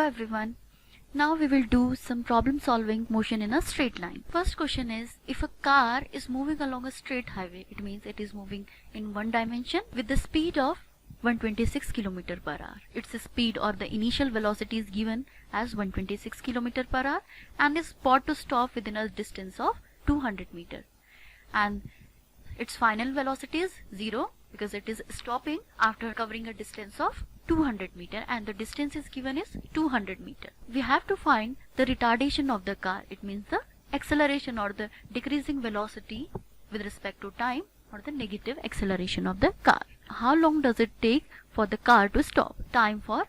Hello everyone. Now we will do some problem solving motion in a straight line. First question is, if a car is moving along a straight highway, it means it is moving in one dimension with the speed of 126 km per hour. Its speed or the initial velocity is given as 126 km per hour and is about to stop within a distance of 200 meter. And its final velocity is 0 because it is stopping after covering a distance of 200 meter and the distance is given is 200 meter. We have to find the retardation of the car. It means the acceleration or the decreasing velocity with respect to time or the negative acceleration of the car. How long does it take for the car to stop? Time for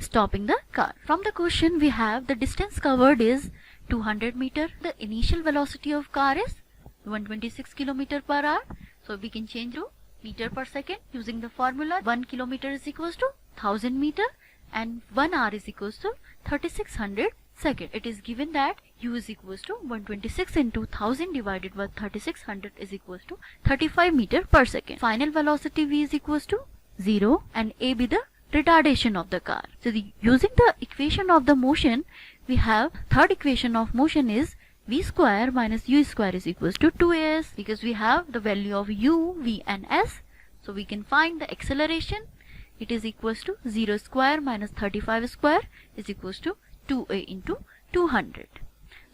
stopping the car. From the question we have the distance covered is 200 meter. The initial velocity of car is 126 km per hour. So we can change to meter per second using the formula 1 kilometer is equals to 1000 meter and 1 hour is equals to 3600 second. It is given that u is equals to 126 into 1000 divided by 3600 is equals to 35 meter per second. Final velocity v is equals to 0 and a be the retardation of the car. So using the equation of the motion, we have third equation of motion is v square minus u square is equals to 2as, because we have the value of u, v and s. So we can find the acceleration. It is equals to 0 square minus 35 square is equals to 2a into 200.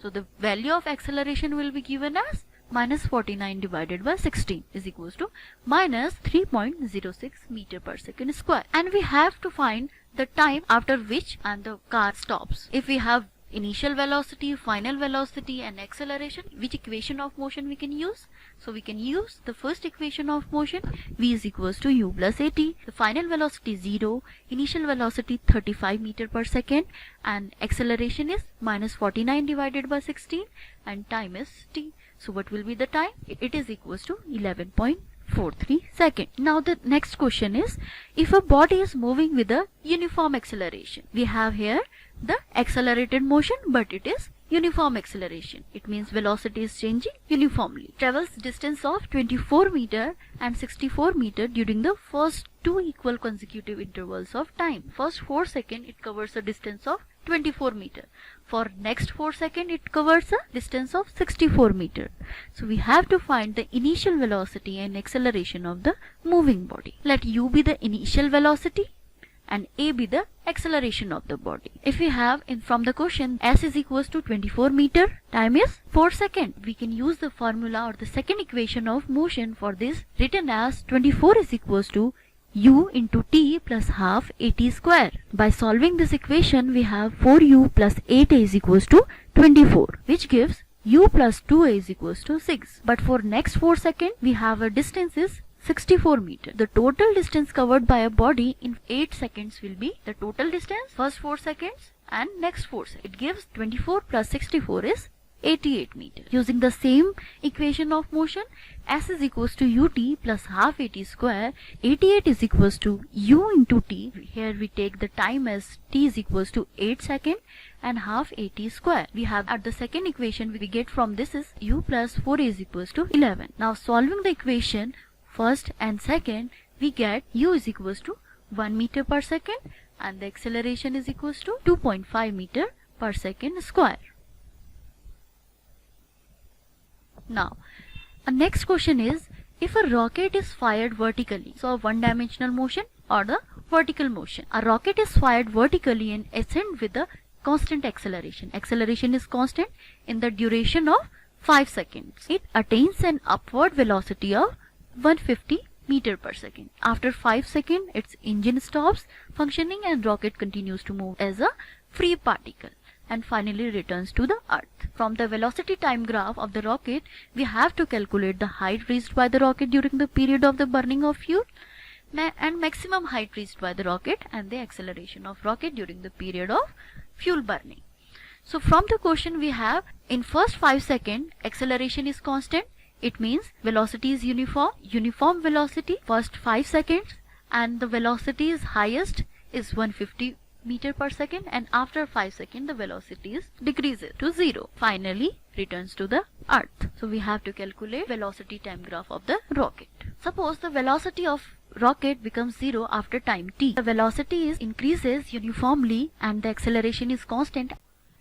So the value of acceleration will be given as minus 49 divided by 16 is equals to minus 3.06 meter per second square. And we have to find the time after which and the car stops. If we have initial velocity, final velocity and acceleration, which equation of motion we can use? So we can use the first equation of motion, v is equals to u plus at. The final velocity 0, initial velocity 35 meter per second and acceleration is minus 49 divided by 16 and time is t. So what will be the time? It is equals to 11.43 second. Now the next question is, if a body is moving with a uniform acceleration, we have here the accelerated motion, but it is uniform acceleration. It means velocity is changing uniformly. Travels distance of 24 meter and 64 meter during the first two equal consecutive intervals of time. First 4 seconds it covers a distance of 24 meter. For next 4 seconds it covers a distance of 64 meter. So we have to find the initial velocity and acceleration of the moving body. Let u be the initial velocity and a be the acceleration of the body. If we have from the question s is equals to 24 meter, time is 4 seconds. We can use the formula or the second equation of motion for this, written as 24 is equals to u into t plus half at square. By solving this equation, we have 4u plus 8a is equals to 24, which gives u plus 2a is equals to 6. But for next 4 seconds, we have a distance is 64 meter. The total distance covered by a body in 8 seconds will be the total distance first 4 seconds and next 4 seconds. It gives 24 plus 64 is 88 meter. Using the same equation of motion, s is equals to ut plus half at square. 88 is equals to u into t. Here we take the time as t is equals to 8 seconds and half at square. We have at the second equation we get from this is u plus 4 is equals to 11. Now solving the equation first and second, we get u is equals to 1 meter per second and the acceleration is equals to 2.5 meter per second square. Now, a next question is, if a rocket is fired vertically, so a one-dimensional motion or the vertical motion. A rocket is fired vertically and ascend with a constant acceleration. Acceleration is constant in the duration of 5 seconds. It attains an upward velocity of 150 meter per second. After 5 seconds, its engine stops functioning and rocket continues to move as a free particle and finally returns to the earth. From the velocity time graph of the rocket, we have to calculate the height reached by the rocket during the period of the burning of fuel and maximum height reached by the rocket and the acceleration of rocket during the period of fuel burning. So from the question we have, in first 5 seconds, acceleration is constant. It means velocity is uniform velocity first 5 seconds and the velocity is highest is 150 meter per second and after 5 seconds the velocity is decreases to 0. Finally returns to the earth. So we have to calculate velocity time graph of the rocket. Suppose the velocity of rocket becomes 0 after time t. The velocity increases uniformly and the acceleration is constant.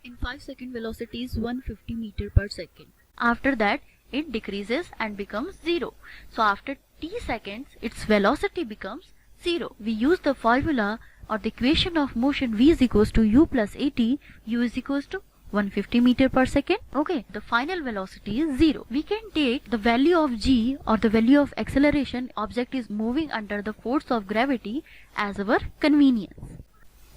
In 5 second velocity is 150 meter per second. After that it decreases and becomes 0. So after t seconds its velocity becomes 0. We use the formula or the equation of motion v is equals to u plus at, u is equals to 150 meter per second. Okay, the final velocity is 0. We can take the value of g or the value of acceleration object is moving under the force of gravity as our convenience.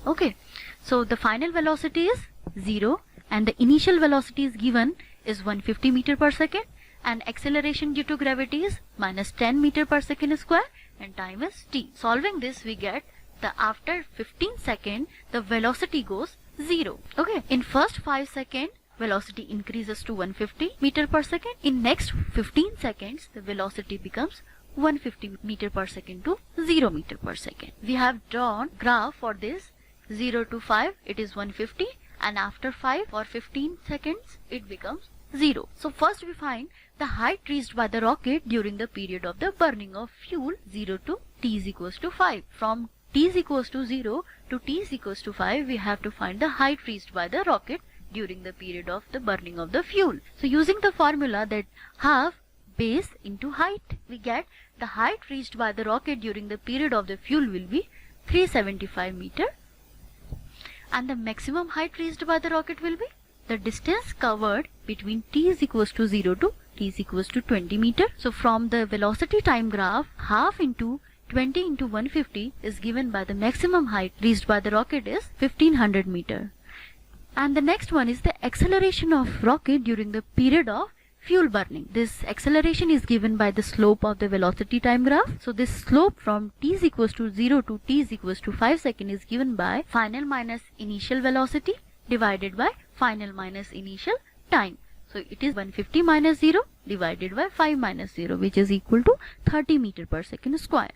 Okay, so the final velocity is 0 and the initial velocity is given is 150 meter per second and acceleration due to gravity is minus 10 meter per second square and time is t. Solving this we get the after 15 seconds the velocity goes 0. Okay, in first 5 seconds velocity increases to 150 meter per second. In next 15 seconds the velocity becomes 150 meter per second to 0 meter per second. We have drawn graph for this 0 to 5 it is 150 and after 5 or 15 seconds it becomes 0. So first we find the height reached by the rocket during the period of the burning of fuel 0 to t is equals to 5. From t is equals to 0 to t is equals to 5 we have to find the height reached by the rocket during the period of the burning of the fuel. So using the formula that half base into height we get the height reached by the rocket during the period of the fuel will be 375 meter and the maximum height reached by the rocket will be the distance covered between t is equals to 0 to t is equals to 20 meter. So from the velocity time graph half into 20 into 150 is given by the maximum height reached by the rocket is 1500 meter. And the next one is the acceleration of rocket during the period of fuel burning. This acceleration is given by the slope of the velocity time graph. So this slope from t is equals to 0 to t is equals to 5 seconds is given by final minus initial velocity divided by final minus initial time. So it is 150 minus 0 divided by 5 minus 0 which is equal to 30 meter per second square.